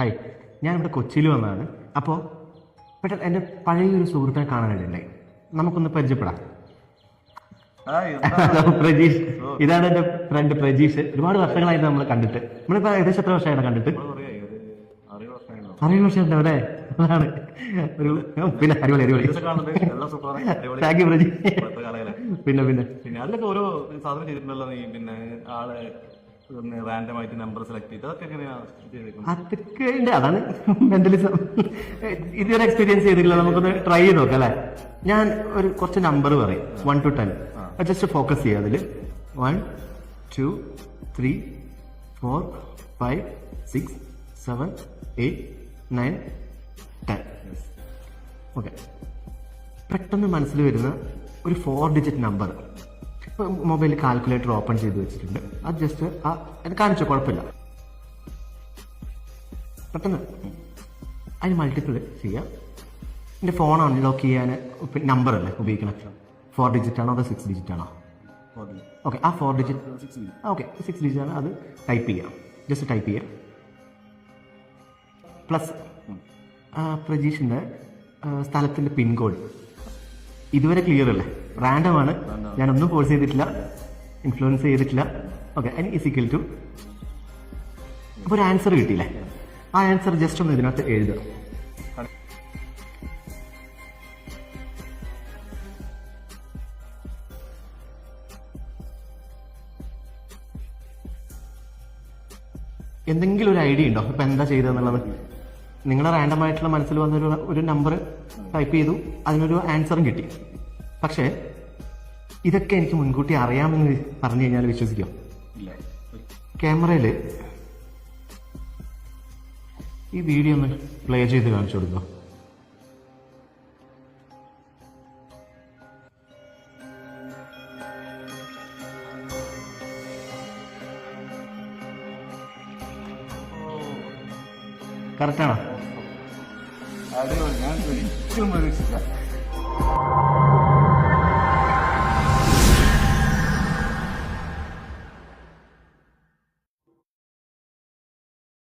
Hi, ഞാനിവിടെ കൊച്ചിയിൽ വന്നതാണ്. അപ്പോൾ പെട്ടെന്ന് എൻ്റെ പഴയൊരു സുഹൃത്തിനെ കാണാനായിട്ടുണ്ടായി. നമുക്കൊന്ന് പരിചയപ്പെടാം. പ്രജീഷ്, ഇതാണ് എൻ്റെ ഫ്രണ്ട് പ്രജീഷ്. ഒരുപാട് വർഷങ്ങളായിട്ട് നമ്മൾ കണ്ടിട്ട്. നമ്മളിപ്പോൾ ഏകദേശം എത്ര വർഷമായിട്ട് കണ്ടിട്ട്? 6 വർഷം അല്ലേ? അതാണ് ഒരു പിന്നെ അടിപൊളി അടിപൊളി. Thank you Prajeesh. പിന്നെ പിന്നെ പിന്നെ അതിലൊക്കെ ഓരോ സാധനം ചെയ്തിട്ടുണ്ടല്ലോ നീ. പിന്നെ ആളെ റാൻഡമായിട്ട് നമ്പർ സെലക്ട് ചെയ്ത് അതൊക്കെ എങ്ങനെയാണ് ചെയ്തേക്കുന്നത്? അതൊക്കെ ഉണ്ട്. അതാണ് മെന്റലിസം. ഇതുവരെ എക്സ്പീരിയൻസ് ചെയ്തിട്ടില്ല. നമുക്കൊന്ന് ട്രൈ ചെയ്ത് നോക്കാം അല്ലേ? ഞാൻ ഒരു കുറച്ച് നമ്പർ പറയും, 1 to 10. ജസ്റ്റ് ഫോക്കസ് ചെയ്യുക അതിൽ. 1, 2, 3, 4, 5, 6, 7, 8, 9, 10. ഓക്കെ. പെട്ടെന്ന് മനസ്സിൽ വരുന്ന ഒരു 4 digit നമ്പർ. ഇപ്പോൾ മൊബൈലിൽ കാൽക്കുലേറ്റർ ഓപ്പൺ ചെയ്ത് വെച്ചിട്ടുണ്ട്. അത് ജസ്റ്റ് കാണിച്ചോ, കുഴപ്പമില്ല. പെട്ടെന്ന് അതിന് മൾട്ടിപ്പിൾ ചെയ്യാം. എൻ്റെ ഫോൺ അൺലോക്ക് ചെയ്യാൻ നമ്പർ അല്ലേ ഉപയോഗിക്കണം? 4 digit ആണോ അതോ 6 digit ആണോ? ഓക്കെ, ആ 4 digit. ഓക്കെ, 6 digit ആണ്. അത് ടൈപ്പ് ചെയ്യാം. ജസ്റ്റ് ടൈപ്പ് ചെയ്യാം. പ്ലസ് പ്രജീഷിൻ്റെ സ്ഥലത്തിൻ്റെ പിൻകോഡ്. ഇതുവരെ ക്ലിയർ അല്ലേ? റാൻഡം ആണ്. ഞാനൊന്നും ഫോഴ്സ് ചെയ്തിട്ടില്ല, ഇൻഫ്ലുവൻസ് ചെയ്തിട്ടില്ല. ഓക്കെ, അതിന് ഈക്വൽ ടു. അപ്പോൾ ഒരു ആൻസർ കിട്ടിയില്ലേ? ആ ആൻസർ ജസ്റ്റ് ഒന്ന് ഇതിനകത്ത് എഴുതുക. എന്തെങ്കിലും ഒരു ഐഡിയ ഉണ്ടോ ഇപ്പം എന്താ ചെയ്തതെന്നുള്ളത്? നിങ്ങളുടെ റാൻഡം ആയിട്ടുള്ള മനസ്സിൽ വന്നൊരു ഒരു നമ്പർ ടൈപ്പ് ചെയ്തു, അതിനൊരു ആൻസറും കിട്ടി. പക്ഷേ ഇതൊക്കെ എനിക്ക് മുൻകൂട്ടി അറിയാമെന്ന് പറഞ്ഞു കഴിഞ്ഞാൽ വിശ്വസിക്കോ? ക്യാമറയിൽ ഈ വീഡിയോ ഒന്ന് പ്ലേ ചെയ്ത് കാണിച്ചു കൊടുക്കുക. കറക്റ്റാണോ? ഞാൻ ഒരിക്കലും പ്രതീക്ഷിച്ചില്ല.